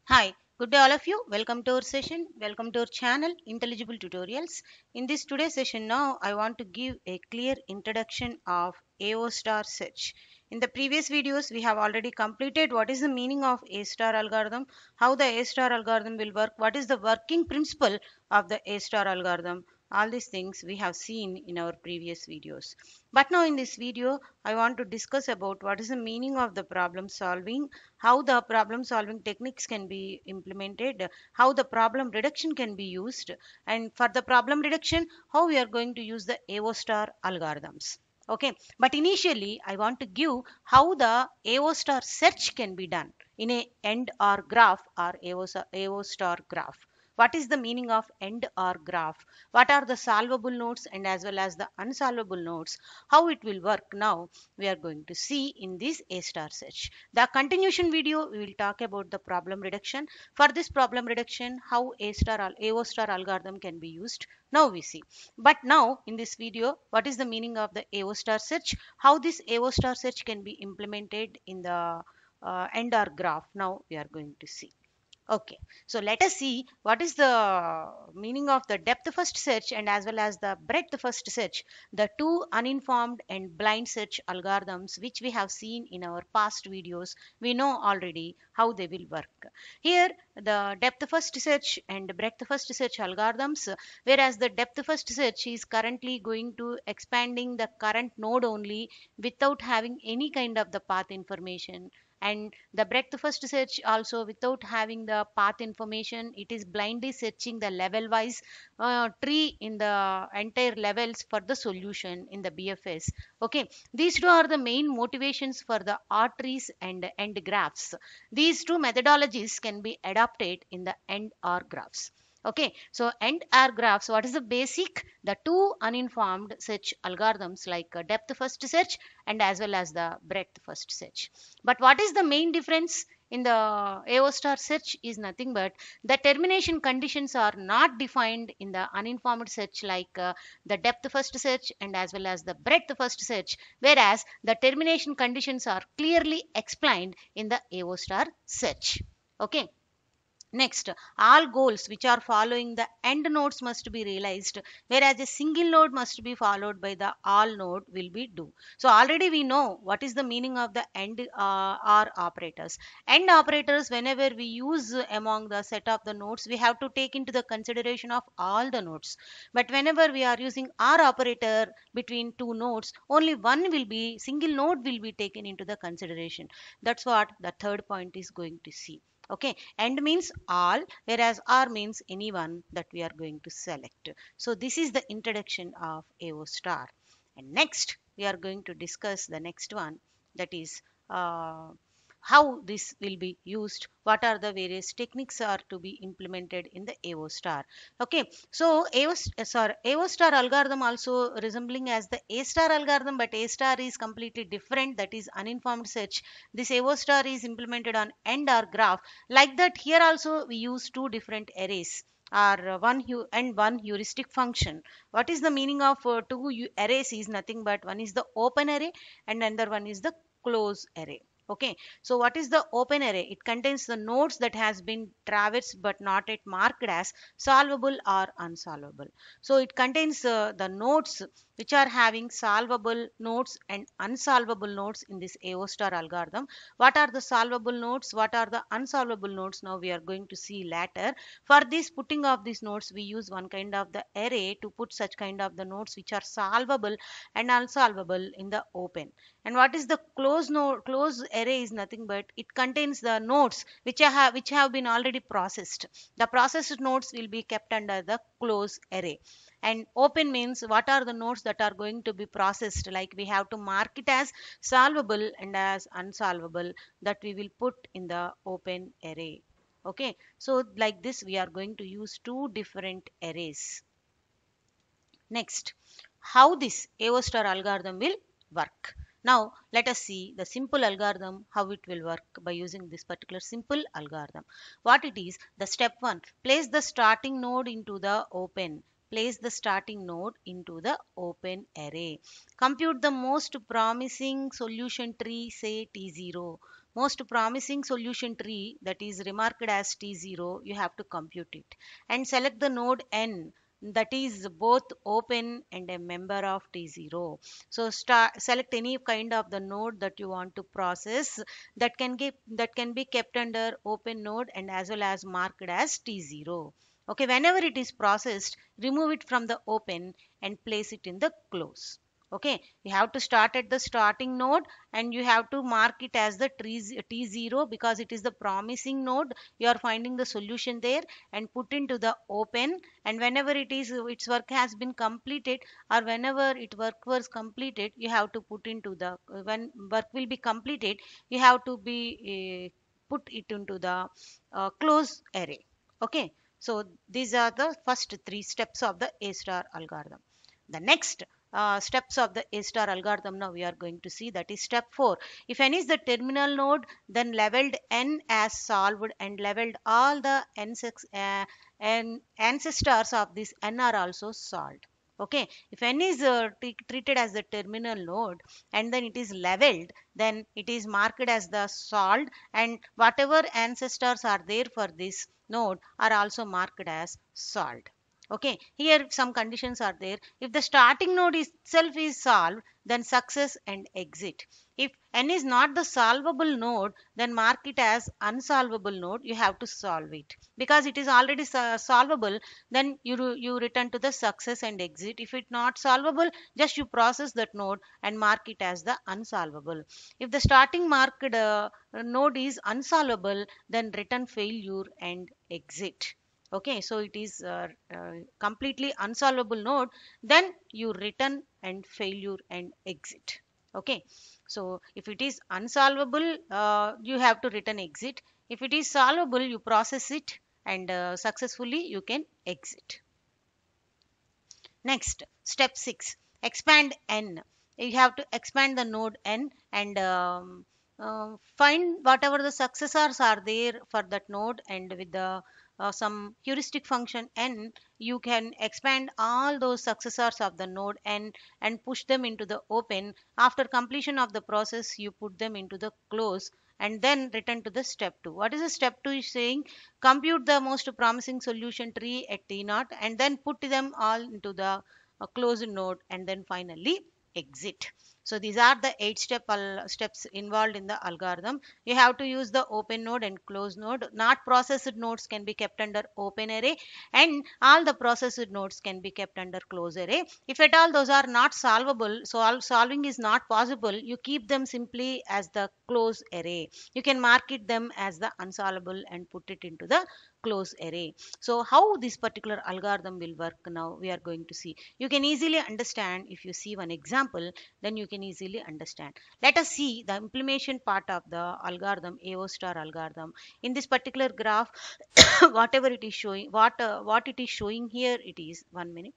Hi, good day all of you. Welcome to our session. Welcome to our channel Intelligible Tutorials. In this today's session now I want to give a clear introduction of AO star search. In the previous videos we have already completed what is the meaning of A star algorithm, how the A star algorithm will work, what is the working principle of the A star algorithm. All these things we have seen in our previous videos. But now in this video I want to discuss about what is the meaning of the problem solving, how the problem solving techniques can be implemented, how the problem reduction can be used, and for the problem reduction, how we are going to use the AO star algorithms. Okay, but initially, I want to give how the AO star search can be done in a AND OR graph or AO star graph. What is the meaning of AND OR graph? What are the solvable nodes and as well as the unsolvable nodes? How it will work now, we are going to see in this A star search. The continuation video, we will talk about the problem reduction. For this problem reduction, how AO star algorithm can be used. Now we see. But now in this video, what is the meaning of the AO star search? How this AO star search can be implemented in the AND OR graph. Now we are going to see. Okay, so let us see what is the meaning of the depth first search and as well as the breadth first search, the two uninformed and blind search algorithms which we have seen in our past videos. We know already how they will work. Here, the depth first search and breadth first search algorithms, whereas the depth first search is currently going to expanding the current node only without having any kind of the path information, and the breadth first search also without having the path information, it is blindly searching the level wise tree in the entire levels for the solution in the BFS. Okay, these two are the main motivations for the R trees and end graphs. These two methodologies can be adopted in the end R graphs. Okay, so end R graphs, what is the basic? The two uninformed search algorithms like depth first search and as well as the breadth first search. But what is the main difference in the AO star search is nothing but the termination conditions are not defined in the uninformed search like the depth first search and as well as the breadth first search, whereas the termination conditions are clearly explained in the AO star search. Okay. Next, all goals which are following the end nodes must be realized, whereas a single node must be followed by the all node will be do. So already we know what is the meaning of the end or operators. End operators, whenever we use among the set of the nodes, we have to take into the consideration of all the nodes. But whenever we are using or operator between two nodes, only one will be single node will be taken into the consideration. That's what the third point is going to see. Okay, end means all, whereas R means anyone that we are going to select. So this is the introduction of AO star. And next we are going to discuss the next one, that is how this will be used, what are the various techniques are to be implemented in the AO star. Okay, so AO star algorithm also resembling as the A star algorithm, but A star is completely different, that is uninformed search. This AO star is implemented on end or graph. Like that, here also we use two different arrays or one heuristic function. What is the meaning of arrays is nothing but one is the open array and another one is the close array. Okay, so what is the open array? It contains the nodes that has been traversed but not yet marked as solvable or unsolvable. So it contains the nodes which are having solvable nodes and unsolvable nodes in this AO star algorithm. What are the solvable nodes? What are the unsolvable nodes? Now we are going to see later. For this putting of these nodes, we use one kind of the array to put such kind of the nodes which are solvable and unsolvable in the open. And what is the closed node? Closed array is nothing but it contains the nodes which have been already processed. The processed nodes will be kept under the closed array. And open means what are the nodes that are going to be processed, like we have to mark it as solvable and as unsolvable, that we will put in the open array. Okay, so like this we are going to use two different arrays. Next, how this AO star algorithm will work. Now let us see the simple algorithm, how it will work by using this particular simple algorithm. What it is, the step 1, place the starting node into the open. Place the starting node into the open array. Compute the most promising solution tree, say T0. most promising solution tree that is remarked as T0, you have to compute it and select the node N that is both open and a member of T0. So select any kind of the node that you want to process that can be kept under open node and as well as marked as T0. Okay, whenever it is processed, remove it from the open and place it in the close. Okay, you have to start at the starting node and you have to mark it as the T0 because it is the promising node. You are finding the solution there and put into the open, and whenever it is its work has been completed or whenever it work was completed, you have to put into the when work will be completed, you have to be put it into the close array. Okay, so these are the first three steps of the A star algorithm. The next steps of the A star algorithm now we are going to see, that is step 4. If n is the terminal node, then labeled n as solved and labeled all the ancestors of this n are also solved. Okay, if n is treated as the terminal node and then it is labeled, then it is marked as the solved, and whatever ancestors are there for this node are also marked as solved. Okay, here some conditions are there. If the starting node itself is solved, then success and exit. If n is not the solvable node, then mark it as unsolvable node. You have to solve it because it is already solvable. Then you return to the success and exit. If it's not solvable, just you process that node and mark it as the unsolvable. If the starting marked node is unsolvable, then return failure and exit. Okay, so it is completely unsolvable node, then you return and failure and exit. Okay, so if it is unsolvable, you have to return exit. If it is solvable, you process it and successfully you can exit. Next, step 6, expand n. You have to expand the node n and find whatever the successors are there for that node, and with the some heuristic function n, you can expand all those successors of the node n and push them into the open. After completion of the process, you put them into the close and then return to the step 2. What is the step 2 is saying? Compute the most promising solution tree at T naught and then put them all into the closed node and then finally exit. So these are the 8 steps involved in the algorithm. You have to use the open node and closed node. Not processed nodes can be kept under open array, and all the processed nodes can be kept under closed array. If at all those are not solvable, so solving is not possible, you keep them simply as the closed array. You can mark it them as the unsolvable and put it into the closed array. So how this particular algorithm will work now we are going to see. You can easily understand if you see one example, then you can easily understand. Let us see the implementation part of the algorithm, AO star algorithm. In this particular graph, whatever it is showing, what it is showing here, it is 1 minute.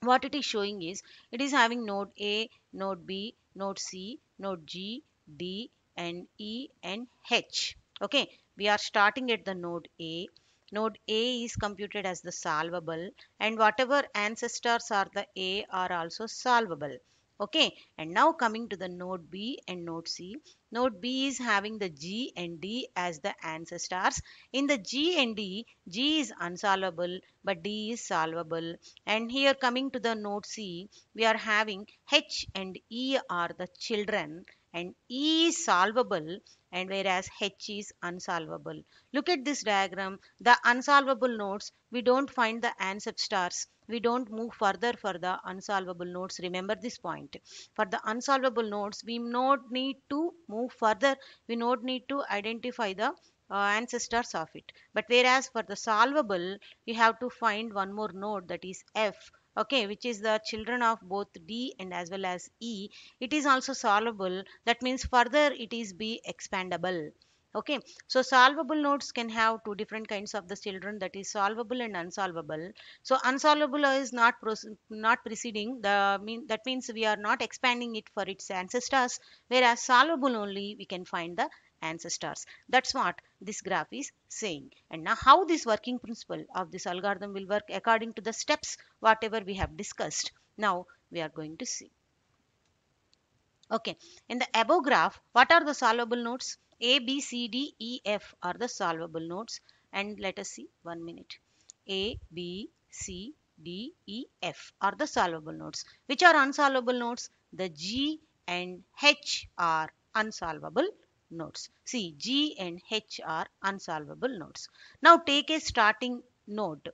What it is showing is it is having node A, node B, node C, node G, D, and E and H. Okay, we are starting at the node A. Node A is computed as the solvable, and whatever ancestors are the A are also solvable. Okay, and now coming to the node B and node C. Node B is having the G and D as the ancestors. In the G and D, G is unsolvable but D is solvable. And here coming to the node C, we are having H and E are the children, and E is solvable and whereas H is unsolvable. Look at this diagram. The unsolvable nodes, we don't find the ancestors. We don't move further for the unsolvable nodes. Remember this point. For the unsolvable nodes, we not need to move further. We not need to identify the ancestors of it. But whereas for the solvable, you have to find one more node, that is F. Okay, which is the children of both D and as well as E. It is also solvable. That means further it is be expandable. Okay, so solvable nodes can have two different kinds of the children, that is solvable and unsolvable. So unsolvable is not preceding the that means we are not expanding it for its ancestors, whereas solvable only we can find the ancestors. That's what this graph is saying. And now how this working principle of this algorithm will work according to the steps whatever we have discussed, now we are going to see. Okay, in the above graph, what are the solvable nodes? A, B, C, D, E, F are the solvable nodes. And let us see, 1 minute. A, B, C, D, E, F are the solvable nodes. Which are unsolvable nodes? The G and H are unsolvable nodes. See, G and H are unsolvable nodes. Now take a starting node.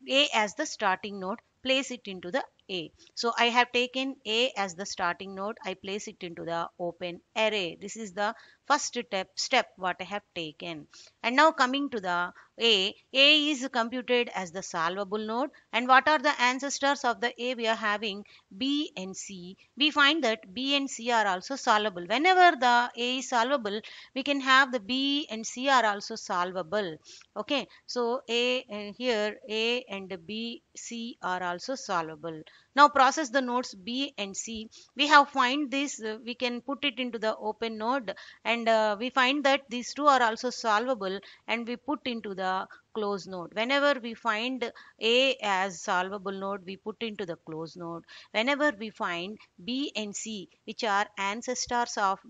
A as the starting node, place it into the A. So I have taken A as the starting node, I place it into the open array. This is the first step what I have taken. And now coming to the A is computed as the solvable node. And what are the ancestors of the A we are having? B and C. We find that B and C are also solvable. Whenever the A is solvable, we can have the B and C are also solvable. Okay, so here A and B, C are also solvable. Now process the nodes B and C. We have find this, we can put it into the open node, and we find that these two are also solvable, and we put into the close node. Whenever we find A as solvable node, we put into the close node. Whenever we find B and C, which are ancestors of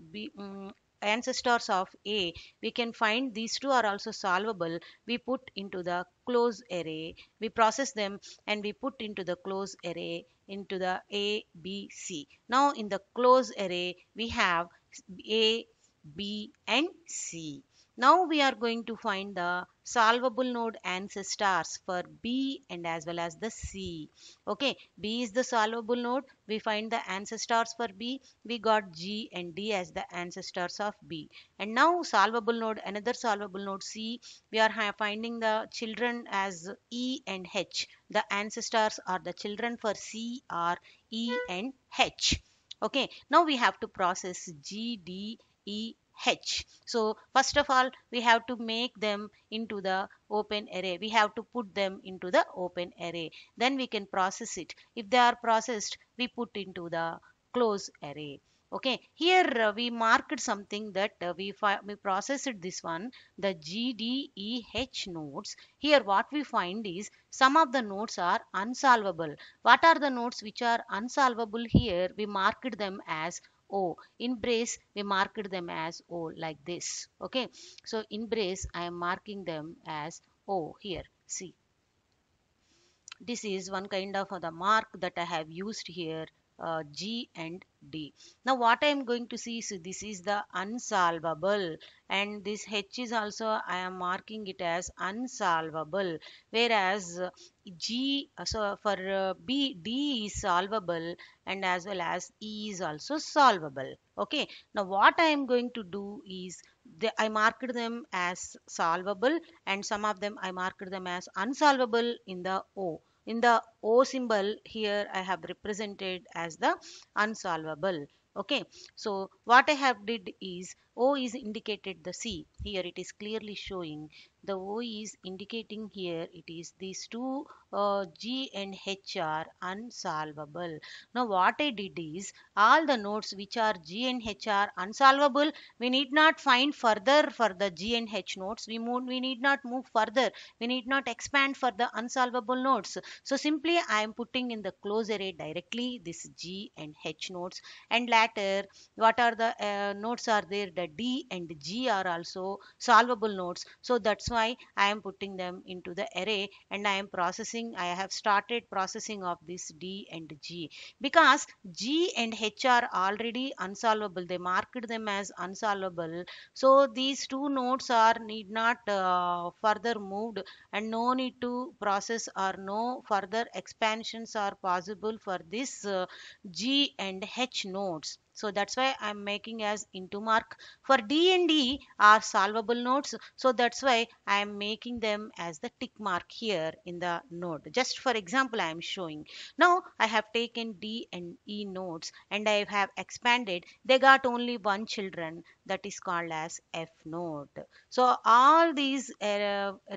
A, we can find these two are also solvable. We put into the close array, we process them, and we put into the close array into the A, B, C. Now in the close array, we have A, B, and C. Now we are going to find the solvable node ancestors for B and as well as the C. Okay, B is the solvable node. We find the ancestors for B. We got G and D as the ancestors of B. And now solvable node, another solvable node C, we are finding the children as E and H. The ancestors or the children for C are E and H. Okay, now we have to process G, D, E, H. So first of all, we have to make them into the open array. We have to put them into the open array. Then we can process it. If they are processed, we put into the close array. Okay, here we marked something that we processed this one, the GDEH nodes. Here what we find is some of the nodes are unsolvable. What are the nodes which are unsolvable? Here we marked them as O. In brace we marked them as O like this. Okay, so in brace I am marking them as O here. See, this is one kind of the mark that I have used here, G and D. Now what I am going to see is this is the unsolvable, and this H is also I am marking it as unsolvable, whereas G, so for B, D is solvable, and as well as E is also solvable. Okay, now what I am going to do is I marked them as solvable, and some of them I marked them as unsolvable in the O. In the O symbol here I have represented as the unsolvable. Okay, so what I have did is O is indicated the C. Here it is clearly showing the O is indicating here it is these two G and H are unsolvable. Now what I did is all the nodes which are G and H are unsolvable, we need not find further for the G and H nodes. We need not move further. We need not expand for the unsolvable nodes. So simply I am putting in the close array directly this G and H nodes, and later what are the nodes are there, the D and G are also solvable nodes. So that's why I am putting them into the array, and I am processing, I have started processing of this D and G, because G and H are already unsolvable, they marked them as unsolvable. So these two nodes are need not further moved, and no need to process or no further expansions are possible for this G and H nodes. So that's why I'm making as into mark. For D and E are solvable nodes, so that's why I am making them as the tick mark here in the node. Just for example I am showing. Now I have taken D and E nodes and I have expanded. They got only one children, that is called as F node. So all these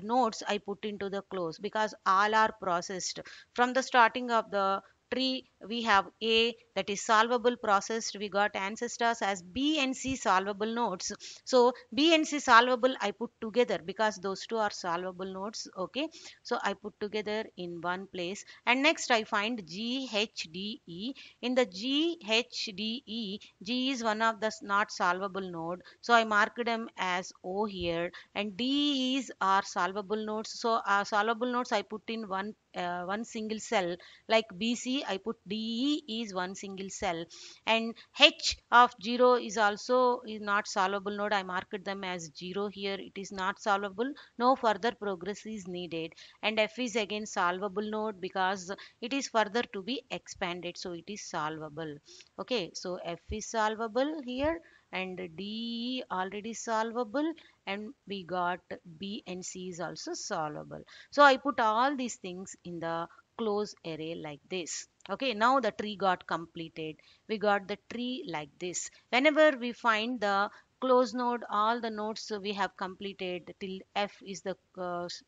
nodes I put into the close because all are processed from the starting of the tree. We have A, that is solvable processed, we got ancestors as B and C solvable nodes. So B and C solvable I put together because those two are solvable nodes. Okay, so I put together in one place, and next I find GHDE. In the GHDE, G is one of the not solvable node, so I marked them as O here, and D is are solvable nodes. So solvable nodes I put in one single cell, like BC I put DE is one single cell, and H of 0 is also is not solvable node. I marked them as 0 here. It is not solvable. No further progress is needed. And F is again solvable node because it is further to be expanded, so it is solvable. Okay, so F is solvable here, and D already solvable, and we got B and C is also solvable. So I put all these things in the close array like this. Okay, now the tree got completed. We got the tree like this. Whenever we find the close node, all the nodes we have completed till F is the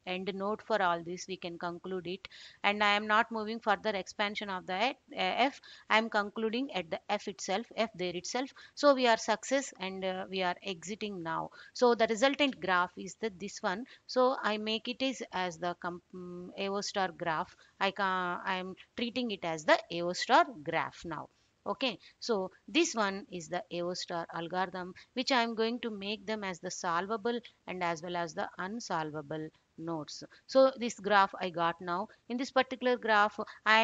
end node for all this, we can conclude it. And I am not moving further expansion of the F. I am concluding at the F itself, F there itself. So we are success, and we are exiting now. So the resultant graph is this one. So I make it is as the AO star graph. I am treating it as the AO star graph now. Okay, so this one is the AO star algorithm, which I am going to make them as the solvable and as well as the unsolvable nodes. So this graph I got now. In this particular graph, I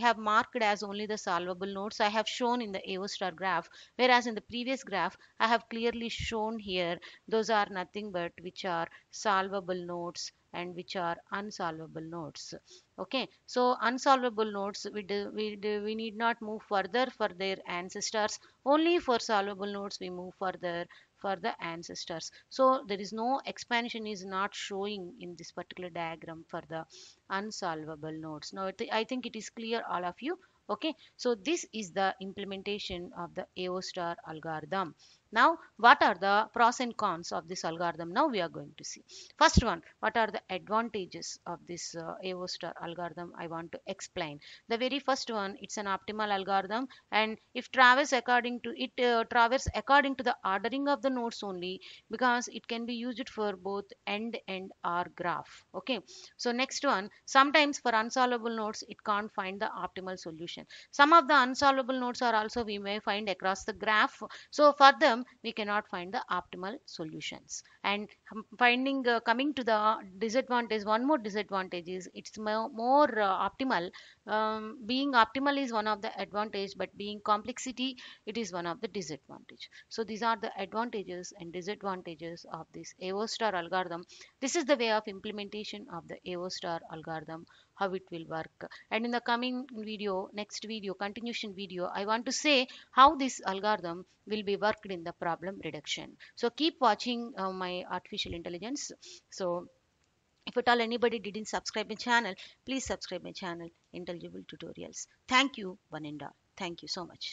have marked as only the solvable nodes I have shown in the AO star graph, whereas in the previous graph I have clearly shown here those are nothing but which are solvable nodes and which are unsolvable nodes. Okay, so unsolvable nodes, we need not move further for their ancestors. Only for solvable nodes we move further for the ancestors. So there is no expansion is not showing in this particular diagram for the unsolvable nodes. Now I think it is clear all of you. Okay, so this is the implementation of the AO star algorithm. Now what are the pros and cons of this algorithm? Now we are going to see. First one, what are the advantages of this AO star algorithm? I want to explain. The very first one, it's an optimal algorithm, and if traverse according to the ordering of the nodes only, because it can be used for both end and or graph. Okay, so next one, sometimes for unsolvable nodes it can't find the optimal solution. Some of the unsolvable nodes are also we may find across the graph, so for them we cannot find the optimal solutions. And finding coming to the disadvantage, one more disadvantage is it's more optimal. Being optimal is one of the advantage, but being complexity, it is one of the disadvantage. So these are the advantages and disadvantages of this AO star algorithm. This is the way of implementation of the AO star algorithm, how it will work. And in the coming video, next video, continuation video, I want to say how this algorithm will be worked in the problem reduction. So keep watching my artificial intelligence. So if at all anybody didn't subscribe my channel, please subscribe my channel, Intelligible Tutorials. Thank you, one and all. Thank you so much.